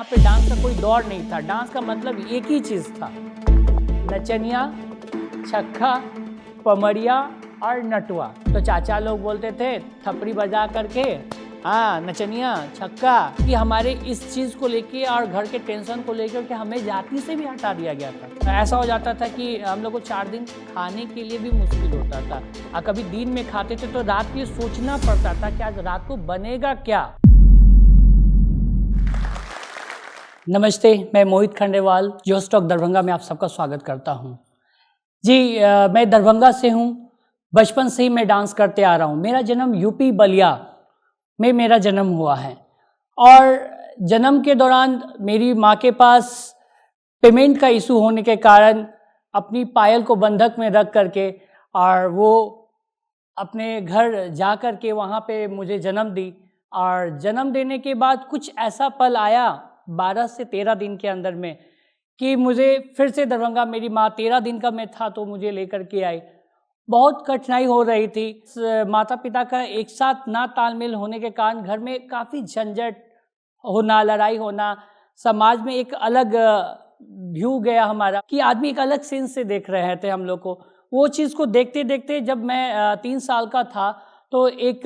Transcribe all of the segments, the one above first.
यहाँ पे डांस का कोई दौर नहीं था। डांस का मतलब एक ही चीज़ था, नचनिया, छक्का, पमरिया और नटुआ। तो चाचा लोग बोलते थे थपड़ी बजा करके, हाँ नचनिया, छक्का, कि हमारे इस चीज़ को लेके और घर के टेंशन को लेकर के हमें जाति से भी हटा दिया गया था। ऐसा हो जाता था कि हम लोग को 4 दिन खाने के लिए भी मुश्किल होता था, और कभी दिन में खाते थे तो रात के लिए सोचना पड़ता था कि आज रात को बनेगा क्या। नमस्ते, मैं मोहित खंडेवाल जो स्टॉक दरभंगा में आप सबका स्वागत करता हूं। जी, मैं दरभंगा से हूं। बचपन से ही मैं डांस करते आ रहा हूं। मेरा जन्म यूपी बलिया में मेरा जन्म हुआ है, और जन्म के दौरान मेरी माँ के पास पेमेंट का इशू होने के कारण अपनी पायल को बंधक में रख करके और वो अपने घर जा कर के वहाँ पे मुझे जन्म दी। और जन्म देने के बाद कुछ ऐसा पल आया 12 से 13 दिन के अंदर में कि मुझे फिर से दरभंगा, मेरी माँ 13 दिन का मैं था तो मुझे लेकर के आई। बहुत कठिनाई हो रही थी। माता पिता का एक साथ ना तालमेल होने के कारण घर में काफ़ी झंझट होना, लड़ाई होना, समाज में एक अलग व्यू गया हमारा कि आदमी एक अलग सेंस से देख रहे थे हम लोग को। वो चीज़ को देखते देखते जब मैं 3 साल का था तो एक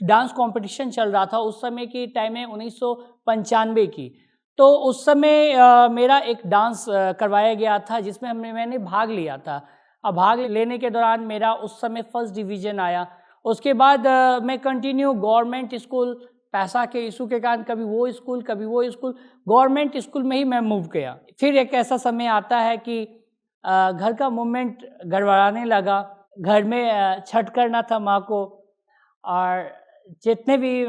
डांस कंपटीशन चल रहा था। उस समय की टाइम है 1995 की। तो उस समय मेरा एक डांस करवाया गया था जिसमें मैंने भाग लिया था। अब भाग लेने के दौरान मेरा उस समय फर्स्ट डिवीज़न आया। उसके बाद मैं कंटिन्यू गवर्नमेंट स्कूल, पैसा के इशू के कारण कभी वो स्कूल कभी वो स्कूल, गवर्नमेंट स्कूल में ही मैं मूव किया। फिर एक ऐसा समय आता है कि घर का मूवमेंट गड़बड़ाने लगा। घर में छठ करना था माँ को, और जितने भी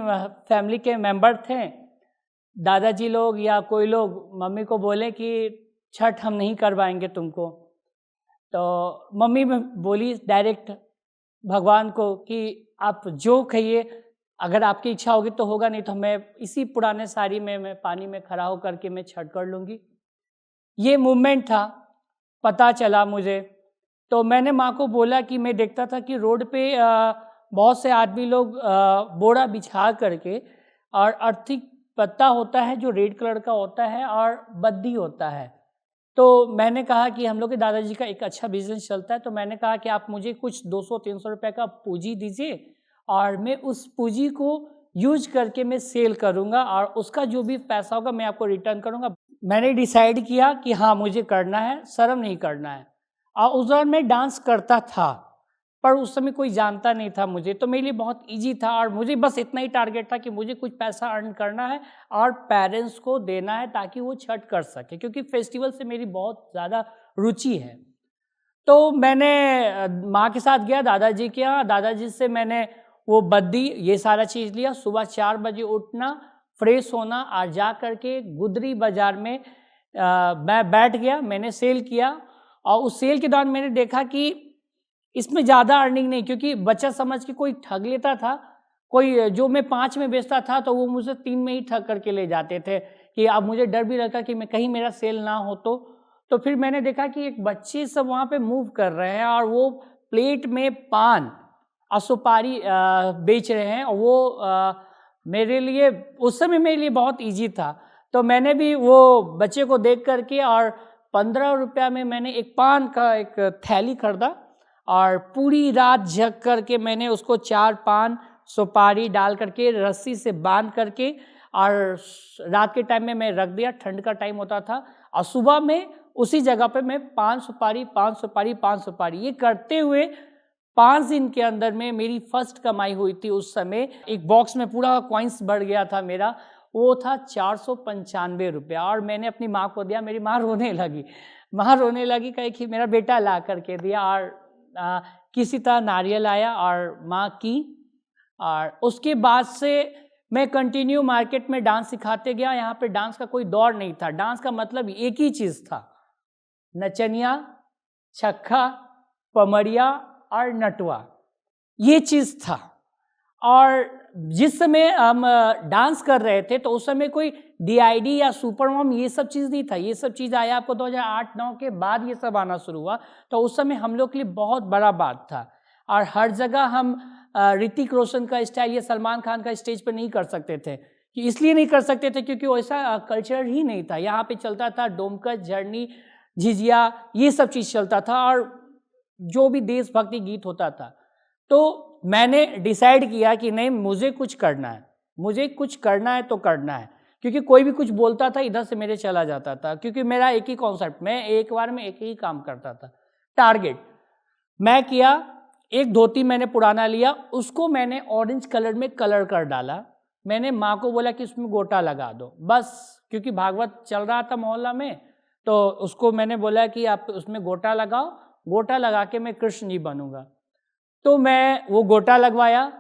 फैमिली के मेंबर थे, दादाजी लोग या कोई लोग मम्मी को बोले कि छठ हम नहीं करवाएंगे तुमको। तो मम्मी बोली डायरेक्ट भगवान को कि आप जो कहिए, अगर आपकी इच्छा होगी तो होगा, नहीं तो मैं इसी पुराने साड़ी में मैं पानी में खड़ा होकर के मैं छठ कर लूँगी। ये मूवमेंट था। पता चला मुझे तो मैंने माँ को बोला कि मैं देखता था कि रोड पे बहुत से आदमी लोग बोरा बिछा करके, और अर्थी पत्ता होता है जो रेड कलर का होता है और बद्दी होता है। तो मैंने कहा कि हम लोग के दादाजी का एक अच्छा बिजनेस चलता है, तो मैंने कहा कि आप मुझे कुछ 200-300 रुपये का पूंजी दीजिए और मैं उस पूंजी को यूज करके मैं सेल करूँगा और उसका जो भी पैसा होगा मैं आपको रिटर्न करूँगा। मैंने डिसाइड किया कि हाँ मुझे करना है, शर्म नहीं करना है। और उस दौरान मैं डांस करता था, पर उस समय कोई जानता नहीं था मुझे, तो मेरे लिए बहुत इजी था और मुझे बस इतना ही टारगेट था कि मुझे कुछ पैसा अर्न करना है और पेरेंट्स को देना है ताकि वो छठ कर सके, क्योंकि फेस्टिवल से मेरी बहुत ज़्यादा रुचि है। तो मैंने माँ के साथ गया दादाजी के यहाँ। दादाजी से मैंने वो बद्दी ये सारा चीज़ लिया। सुबह 4 बजे उठना, फ्रेश होना और जा करके गुदरी बाज़ार में मैं बैठ गया। मैंने सेल किया और उस सेल के दौरान मैंने देखा कि इसमें ज़्यादा अर्निंग नहीं, क्योंकि बचत समझ के कोई ठग लेता था। कोई जो मैं 5 में बेचता था तो वो मुझे 3 में ही ठग करके ले जाते थे कि अब मुझे डर भी रहता कि मैं कहीं मेरा सेल ना हो तो फिर मैंने देखा कि एक बच्चे सब वहाँ पे मूव कर रहे हैं और वो प्लेट में पान और सुपारी बेच रहे हैं। और वो मेरे लिए उस समय मेरे लिए बहुत ईजी था। तो मैंने भी वो बच्चे को देख करके और 15 रुपया में मैंने एक पान का एक थैली खरीदा और पूरी रात जग करके मैंने उसको 4 पान सुपारी डाल करके रस्सी से बांध करके और रात के टाइम में मैं रख दिया। ठंड का टाइम होता था और सुबह में उसी जगह पे मैं 5 सुपारी 5 सुपारी 5 सुपारी ये करते हुए 5 दिन के अंदर में मेरी फर्स्ट कमाई हुई थी। उस समय एक बॉक्स में पूरा कॉइन्स बढ़ गया था मेरा, वो था 495 रुपया। और मैंने अपनी माँ को दिया। मेरी माँ रोने लगी कहे कि मेरा बेटा ला करके दिया। और किसी तरह नारियल आया और माँ की। और उसके बाद से मैं कंटिन्यू मार्केट में डांस सिखाते गया। यहाँ पे डांस का कोई दौर नहीं था। डांस का मतलब एक ही चीज़ था, नचनिया, छक्का, पमरिया और नटुआ, ये चीज़ था। और जिस समय हम डांस कर रहे थे तो उस समय कोई DID या सुपर मॉम ये सब चीज़ नहीं था। ये सब चीज़ आया आपको 2008-9 के बाद ये सब आना शुरू हुआ। तो उस समय हम लोग के लिए बहुत बड़ा बात था और हर जगह हम ऋतिक रोशन का स्टाइल या सलमान खान का स्टेज पर नहीं कर सकते थे, कि इसलिए नहीं कर सकते थे क्योंकि वैसा कल्चर ही नहीं था। यहाँ पे चलता था डोमकच, झरनी, झिझिया, ये सब चीज़ चलता था और जो भी देशभक्ति गीत होता था। तो मैंने डिसाइड किया कि नहीं, मुझे कुछ करना है, मुझे कुछ करना है तो करना है, क्योंकि कोई भी कुछ बोलता था इधर से मेरे चला जाता था, क्योंकि मेरा एक ही कॉन्सेप्ट, मैं एक बार में एक ही काम करता था। टारगेट मैं किया, एक धोती मैंने पुराना लिया, उसको मैंने ऑरेंज कलर में कलर कर डाला। मैंने माँ को बोला कि उसमें गोटा लगा दो, बस, क्योंकि भागवत चल रहा था मोहल्ला में, तो उसको मैंने बोला कि आप उसमें गोटा लगाओ, गोटा लगा के मैं कृष्ण जी बनूंगा। तो मैं वो गोटा लगवाया,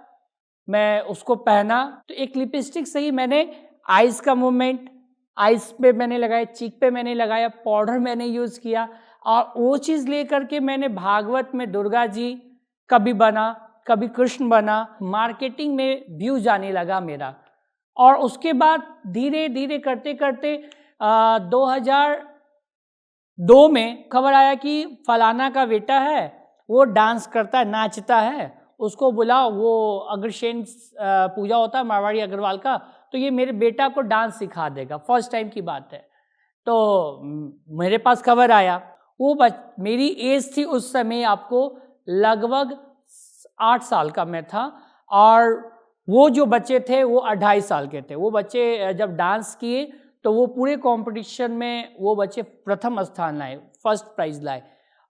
मैं उसको पहना, तो एक लिपस्टिक से ही मैंने आइज़ का मूवमेंट, आइज़ पे मैंने लगाया, चीक पे मैंने लगाया, पाउडर मैंने यूज़ किया, और वो चीज़ लेकर के मैंने भागवत में दुर्गा जी कभी बना, कभी कृष्ण बना। मार्केटिंग में व्यू जाने लगा मेरा, और उसके बाद धीरे धीरे करते करते 2002 में खबर आया कि फलाना का बेटा है, वो डांस करता है, नाचता है, उसको बुलाओ, वो अग्रसेन पूजा होता है मारवाड़ी अग्रवाल का, तो ये मेरे बेटा को डांस सिखा देगा। फर्स्ट टाइम की बात है। तो मेरे पास खबर आया, वो मेरी एज थी उस समय आपको लगभग 8 साल का मैं था, और वो जो बच्चे थे वो 2.5 साल के थे। वो बच्चे जब डांस किए तो वो पूरे कंपटीशन में वो बच्चे प्रथम स्थान लाए, फर्स्ट प्राइज लाए।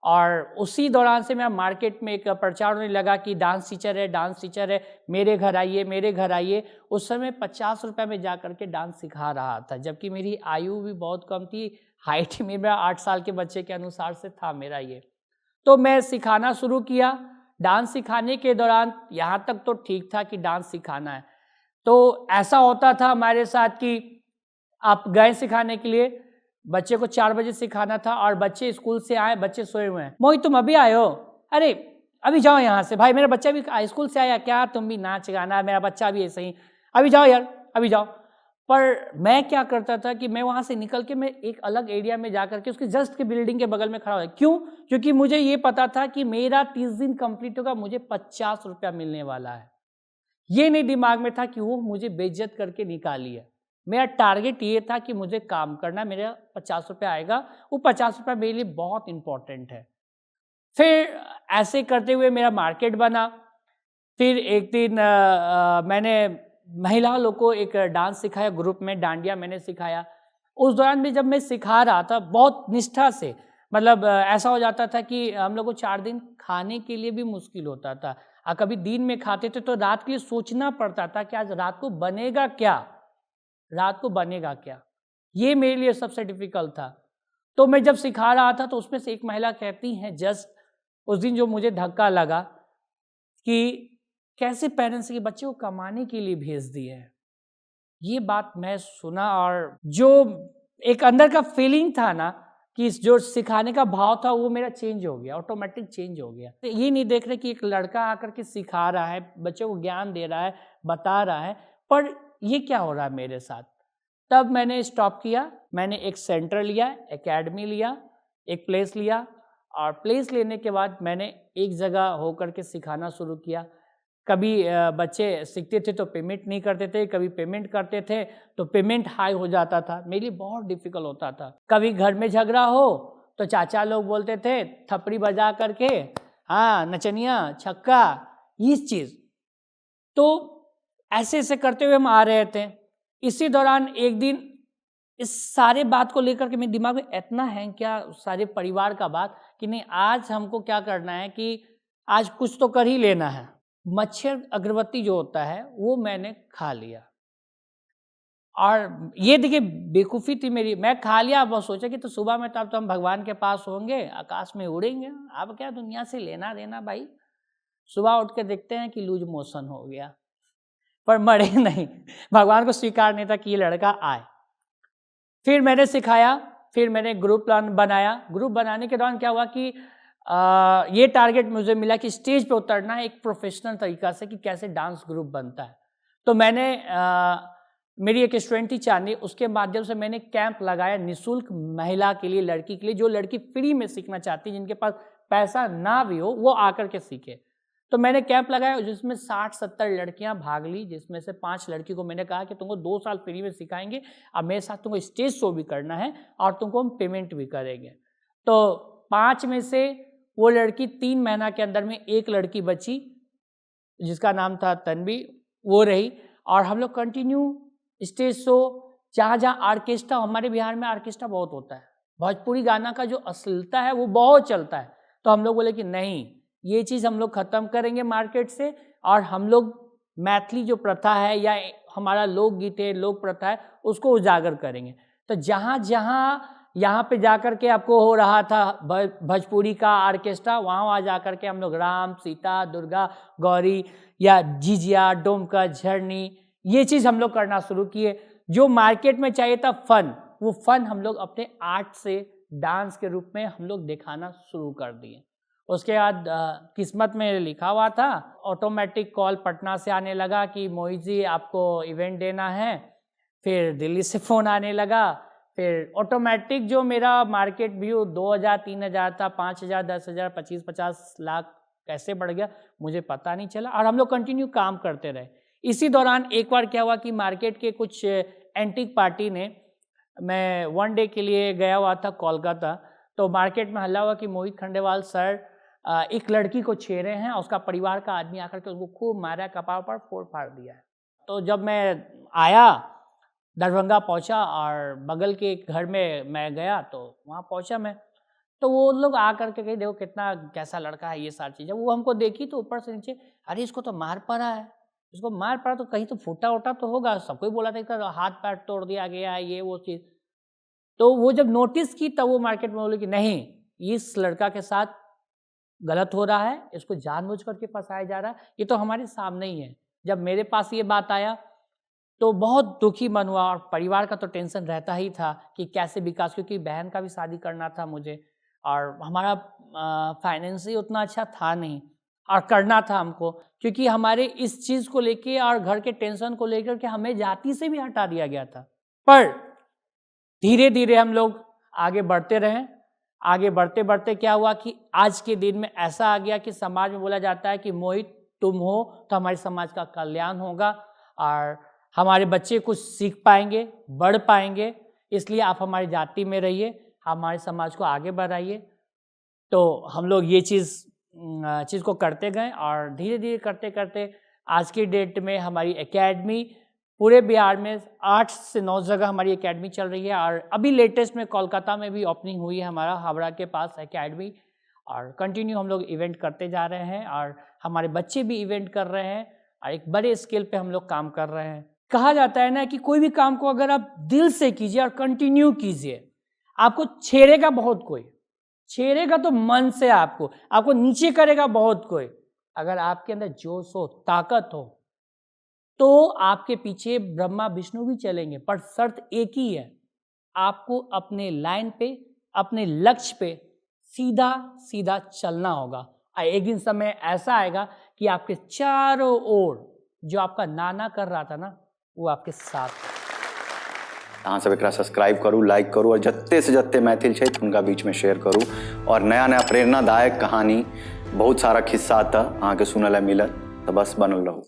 और उसी दौरान से मेरा मार्केट में एक प्रचार होने लगा कि डांस टीचर है, डांस टीचर है, मेरे घर आइए, मेरे घर आइए। उस समय 50 रुपये में जा करके डांस सिखा रहा था, जबकि मेरी आयु भी बहुत कम थी, हाइट में मेरा 8 साल के बच्चे के अनुसार से था मेरा ये। तो मैं सिखाना शुरू किया। डांस सिखाने के दौरान यहाँ तक तो ठीक था कि डांस सिखाना है, तो ऐसा होता था हमारे साथ कि आप गए सिखाने के लिए, बच्चे को 4 बजे सिखाना था, और बच्चे स्कूल से आए, बच्चे सोए हुए हैं। मोहित तुम अभी आए हो? अरे अभी जाओ यहाँ से, भाई मेरा बच्चा भी स्कूल से आया क्या, तुम भी नाच गाना, मेरा बच्चा भी ऐसे ही, अभी जाओ यार, अभी जाओ। पर मैं क्या करता था कि मैं वहाँ से निकल के मैं एक अलग एरिया में जा करके उसके जस्ट के बिल्डिंग के बगल में खड़ा हो। क्यों? क्योंकि मुझे ये पता था कि मेरा 30 दिन कंप्लीट होगा, मुझे 50 रुपया मिलने वाला है। ये नहीं दिमाग में था कि वो मुझे बेइज्जत करके निकाली है। मेरा टारगेट ये था कि मुझे काम करना, मेरा 50 रुपया आएगा, वो 50 रुपया मेरे लिए बहुत इंपॉर्टेंट है। फिर ऐसे करते हुए मेरा मार्केट बना। फिर एक दिन मैंने महिला लोग को एक डांस सिखाया, ग्रुप में डांडिया मैंने सिखाया। उस दौरान भी जब मैं सिखा रहा था बहुत निष्ठा से, मतलब ऐसा हो जाता था कि हम लोग को 4 दिन खाने के लिए भी मुश्किल होता था, और कभी दिन में खाते थे तो रात के लिए सोचना पड़ता था कि आज रात को बनेगा क्या, रात को बनेगा क्या। ये मेरे लिए सबसे डिफिकल्ट था। तो मैं जब सिखा रहा था तो उसमें से एक महिला कहती हैं, जस्ट उस दिन जो मुझे धक्का लगा कि कैसे पेरेंट्स के बच्चे को कमाने के लिए भेज दिए है। ये बात मैं सुना, और जो एक अंदर का फीलिंग था ना कि जो सिखाने का भाव था वो मेरा चेंज हो गया, ऑटोमेटिक चेंज हो गया। ये नहीं देख रहे कि एक लड़का आकर के सिखा रहा है, बच्चों को ज्ञान दे रहा है, बता रहा है, पर ये क्या हो रहा है मेरे साथ। तब मैंने स्टॉप किया, मैंने एक सेंटर लिया, एकेडमी लिया, एक प्लेस लिया, और प्लेस लेने के बाद मैंने एक जगह होकर के सिखाना शुरू किया। कभी बच्चे सीखते थे तो पेमेंट नहीं करते थे, कभी पेमेंट करते थे तो पेमेंट हाई हो जाता था, मेरे लिए बहुत डिफिकल्ट होता था। कभी घर में झगड़ा हो तो चाचा लोग बोलते थे थपड़ी बजा करके, हाँ नचनिया छक्का, इस चीज़। तो ऐसे ऐसे करते हुए हम आ रहे थे। इसी दौरान एक दिन इस सारे बात को लेकर के मेरे दिमाग में इतना है क्या, सारे परिवार का बात, कि नहीं आज हमको क्या करना है कि आज कुछ तो कर ही लेना है। मच्छर अगरबत्ती जो होता है वो मैंने खा लिया, और ये देखिए बेवकूफ़ी थी मेरी, मैं खा लिया। बस सोचा कि तो सुबह में तब तो हम भगवान के पास होंगे, आकाश में उड़ेंगे, अब क्या दुनिया से लेना देना भाई। सुबह उठ के देखते हैं कि लूज मोशन हो गया, पर मरे नहीं। भगवान को स्वीकार नहीं था कि ये लड़का आए। फिर मैंने सिखाया, फिर मैंने ग्रुप प्लान बनाया। ग्रुप बनाने के दौरान क्या हुआ कि ये टारगेट मुझे मिला कि स्टेज पे उतरना है एक प्रोफेशनल तरीका से, कि कैसे डांस ग्रुप बनता है। तो मैंने मेरी एक स्टूडेंट थी चांदी, उसके माध्यम से मैंने कैंप लगाया निःशुल्क महिला के लिए, लड़की के लिए, जो लड़की फ्री में सीखना चाहती, जिनके पास पैसा ना भी हो वो आकर के सीखे। तो मैंने कैंप लगाया जिसमें 60-70 लड़कियां भाग ली, जिसमें से 5 लड़की को मैंने कहा कि तुमको 2 साल फ्री में सिखाएंगे और मेरे साथ तुमको स्टेज शो भी करना है और तुमको हम पेमेंट भी करेंगे। तो 5 में से वो लड़की 3 महीना के अंदर में एक लड़की बची जिसका नाम था तन्वी, वो रही। और हम लोग कंटिन्यू स्टेज शो, जहाँ जहाँ आर्केस्ट्रा, हमारे बिहार में आर्केस्ट्रा बहुत होता है, भोजपुरी गाना का जो अश्लीलता है वो बहुत चलता है। तो हम लोग बोले कि नहीं, ये चीज़ हम लोग ख़त्म करेंगे मार्केट से, और हम लोग मैथिली जो प्रथा है या हमारा लोकगीत है, लोक प्रथा है, उसको उजागर करेंगे। तो जहाँ जहाँ यहाँ पे जाकर के आपको हो रहा था भोजपुरी का आर्केस्ट्रा, वहाँ जाकर के हम लोग राम, सीता, दुर्गा, गौरी या झिझिया, डोमका, झरनी, ये चीज़ हम लोग करना शुरू किए। जो मार्केट में चाहिए था फन, वो फन हम लोग अपने आर्ट से डांस के रूप में हम लोग दिखाना शुरू कर दिए। उसके बाद किस्मत में लिखा हुआ था, ऑटोमेटिक कॉल पटना से आने लगा कि मोहित जी आपको इवेंट देना है। फिर दिल्ली से फ़ोन आने लगा। फिर ऑटोमेटिक जो मेरा मार्केट व्यू 2000 3000 था, 5000 10,000 25-50 लाख कैसे बढ़ गया मुझे पता नहीं चला, और हम लोग कंटिन्यू काम करते रहे। इसी दौरान एक बार क्या हुआ कि मार्केट के कुछ एंटीक पार्टी ने, मैं 1 डे के लिए गया हुआ था कोलकाता, तो मार्केट में हल्ला हुआ कि मोहित खंडेवाल सर एक लड़की को छेड़े हैं, और उसका परिवार का आदमी आकर के उसको खूब मारा, कपार पर फोड़ फाड़ दिया है। तो जब मैं आया, दरभंगा पहुंचा और बगल के एक घर में मैं गया, तो वहाँ पहुंचा मैं, तो वो लोग आ करके कही देखो कितना कैसा लड़का है, ये सारी चीज़ें वो हमको देखी, तो ऊपर से नीचे अरे इसको तो मार पड़ा है, इसको मार पड़ा तो कहीं तो फूटा उटा तो होगा, सबको ही बोला था कि हाथ पैर तोड़ दिया गया है, ये वो चीज़। तो वो जब नोटिस की तब वो मार्केट में बोले कि नहीं, इस लड़का के साथ गलत हो रहा है, इसको जानबूझ करके फंसाया जा रहा है, ये तो हमारे सामने ही है। जब मेरे पास ये बात आया तो बहुत दुखी मन हुआ, और परिवार का तो टेंशन रहता ही था कि कैसे विकास, क्योंकि बहन का भी शादी करना था मुझे, और हमारा फाइनेंस ही उतना अच्छा था नहीं, और करना था हमको, क्योंकि हमारे इस चीज़ को लेके और घर के टेंशन को लेकर के हमें जाति से भी हटा दिया गया था। पर धीरे धीरे हम लोग आगे बढ़ते रहे। आगे बढ़ते बढ़ते क्या हुआ कि आज के दिन में ऐसा आ गया कि समाज में बोला जाता है कि मोहित तुम हो तो हमारे समाज का कल्याण होगा, और हमारे बच्चे कुछ सीख पाएंगे, बढ़ पाएंगे, इसलिए आप हमारी जाति में रहिए, हमारे समाज को आगे बढ़ाइए। तो हम लोग ये चीज़ को करते गए, और धीरे धीरे करते करते आज की डेट में हमारी एकेडमी पूरे बिहार में 8 से 9 जगह हमारी एकेडमी चल रही है, और अभी लेटेस्ट में कोलकाता में भी ओपनिंग हुई है हमारा हावड़ा के पास एकेडमी, और कंटिन्यू हम लोग इवेंट करते जा रहे हैं, और हमारे बच्चे भी इवेंट कर रहे हैं, और एक बड़े स्केल पे हम लोग काम कर रहे हैं। कहा जाता है ना कि कोई भी काम को अगर आप दिल से कीजिए और कंटिन्यू कीजिए, आपको छेड़ेगा बहुत कोई, छेड़ेगा तो मन से आपको नीचे करेगा बहुत कोई। अगर आपके अंदर जोश हो, ताकत हो, तो आपके पीछे ब्रह्मा विष्णु भी चलेंगे, पर शर्त एक ही है, आपको अपने लाइन पे, अपने लक्ष्य पे सीधा सीधा चलना होगा। और एक दिन समय ऐसा आएगा कि आपके चारों ओर जो आपका नाना कर रहा था ना, वो आपके साथ। अहाँ सब एकरा सब्सक्राइब करू, लाइक करू, और जत्ते से जत्ते मैथिल छै उनका बीच में शेयर करू, और नया नया प्रेरणादायक कहानी बहुत सारा खिस्सा अहाँ के सुनल मिलत, तो बस बनल रहू।